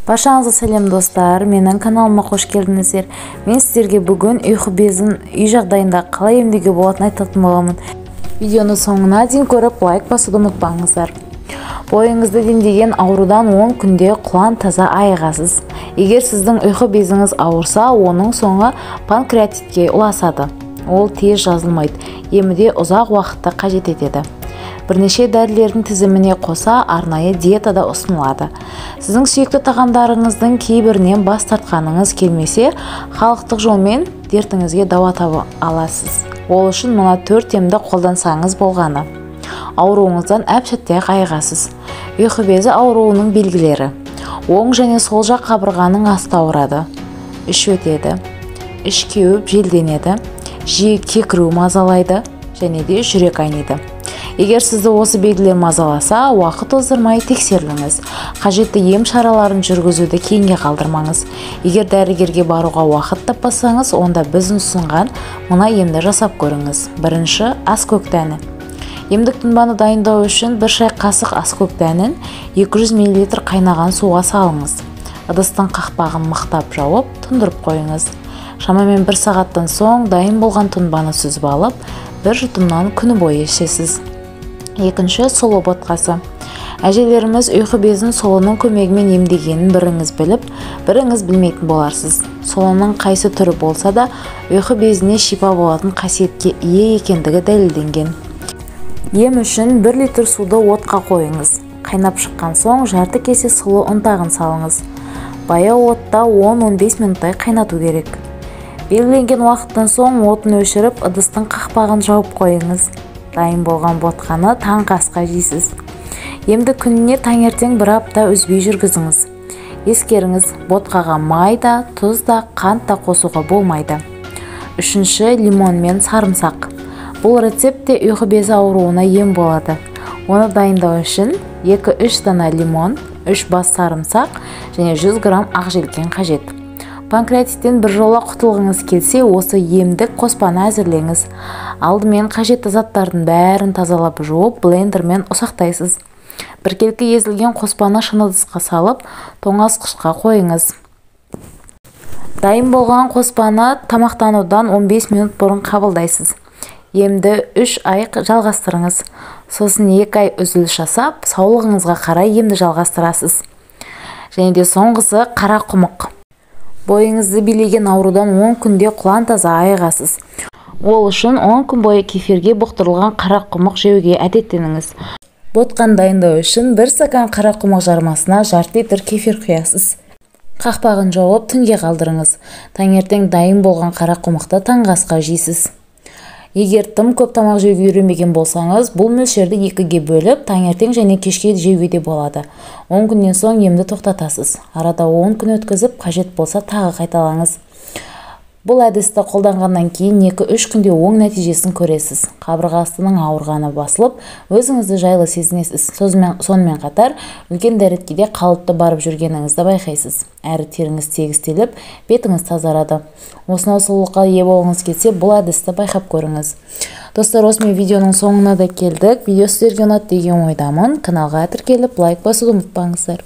Баршаңызға сәлем достар, менің каналыма қош келдіңіздер. Мен сіздерге бүгін ұйқы безін үй жағдайында қалай емдеуге болатынын айтатын боламын. Видеоны соңына дейін көріп, лайк басуды ұмытпаңыздар. Бойыңызды дендеген аурудан 10 күнде құлан таза айығасыз. Егер сіздің ұйқы безіңіз ауырса, оның соңы панкреатитке ұласады. Ол тез жазылмайды, емде ұзақ уақытты қажет етеді. Бірнеше дәрілердің тізіміне қоса арнайы диетада ұсынылады. Сіздің сүйікті тағамдарыңыздың кейбірінен бас тартқаныңыз келмесе, халықтық жолмен дертіңізге дауа таба аласыз. Ол үшін мына 4 емді қолдансаңыз болғаны. Ауруыңыздан әп-сәтте айығасыз. Ұйқы безі ауруының белгілері. Оң және сол жақ қабырғаның асты ауырады. Іш өтеді. Іш кеуіп желденеді. Жиі кекіру мазалайды және де жүрек айниды. Егер сізді осы белгілер мазаласа, уақыт оздырмай тексеріліңіз. Қажетті ем шараларын жүргізуді кейінге қалдырмаңыз. Егер дәрігерге баруға уақыт таппасаңыз, онда біз ұсынған мына емді жасап көріңіз. Бірінші, аскөк дәні. Емдік тұнбаны дайындау үшін 1 шай қасық аскөк дәнін 200 мл қайнаған суға салыңыз. Ыдыстың қақпағын мықтап жауып, тұндырып қойыңыз. Шамамен 1 сағаттан соң дайын болған тұнбаны сүзіп алып, 1 жұтымнан күні бойы ішесіз. Екінші, солы ботқасы. Әжелеріміз ұйқы безін солының көмегімен емдегенін біріңіз біліп, біріңіз білмейтін боларсыз. Солының қайсы түрі болса да, ұйқы безіне шипа болатын қасиетке ие екендігі дәлелденген. Ем үшін 1 литр суды отқа қойыңыз. Қайнап шыққан соң жарты кесе сұлы ұнтағын салыңыз. Баяу отта 10-15 минуттай қайнату керек. Белгіленген уақыттан соң отын өшіріп, ыдыстың қақпағын жауып қойыңыз. Дайын болған ботқаны таңғы асқа жейсіз. Емді күніне таңертең 1 апта үзбей жүргізіңіз. Ескеріңіз, ботқаға май да, тұз да, қант та қосуға болмайды. Үшінші, лимон мен сарымсақ. Бұл рецептте ұйқы безі ауруына ем болады. Оны дайындау үшін 2-3 дана лимон, 3 бас сарымсақ және 100 грамм ақ желкен қажет. Панкреатиттен біржола құтылғыңыз келсе, осы емдік қоспаны әзірлеңіз. Алдымен қажетті заттардың бәрін тазалап жуып, блендермен ұсақтайсыз. Біркелкі езілген қоспаны шыны ыдысқа салып, тоңазытқышқа қойыңыз. Дайын болған қоспаны тамақтанудан 15 минут бұрын қабылдайсыз. Емді 3 ай жалғастырыңыз. Сосын 2 ай үзіліс жасап, саулығыңызға қарай емді жалғастырасыз. Және де соңғысы қара құмық. Бойыңызды билеген аурудан 10 күнде құлан таза айығасыз. Ол үшін 10 күн бойы кефирге бұқтырылған қара құмық жеуге әдеттеніңіз. Ботқаны дайындау үшін 1 стакан қара құмық жармасына жарты литр кефир құясыз. Қақпағын жауып түнге қалдырыңыз. Таңертең дайын болған қара құмықты таңғы асқа жейсіз. Егер тым көп тамақ жеуге үйренбеген болсаңыз, бұл мөлшерді 2-ге бөліп, таңертең және кешке жеуге де болады. 10 күннен соң емді тоқтатасыз. Арада 10 күн өткізіп, қажет болса тағы қайталаңыз. Бұл әдісті қолданғаннан кейін 2-3 күнде оң нәтижесін көресіз. Қабырға астының ауырғаны басылып, өзіңізді жайлы сезінесіз. Сонымен қатар, үлкен дәреткеде қалыпты барып жүргеніңізді байқайсыз. Әрі теріңіз тегістеліп, бетіңіз тазарады. Осынау сұлулыққа ие болғыңыз келсе, бұл әдісті байқап көріңіз. Достар, осымен видеоның соңына да келдік. Видео сіздерге ұнады деген ойдамын. Каналға тіркеліп, лайк басуды ұмытпаңыздар.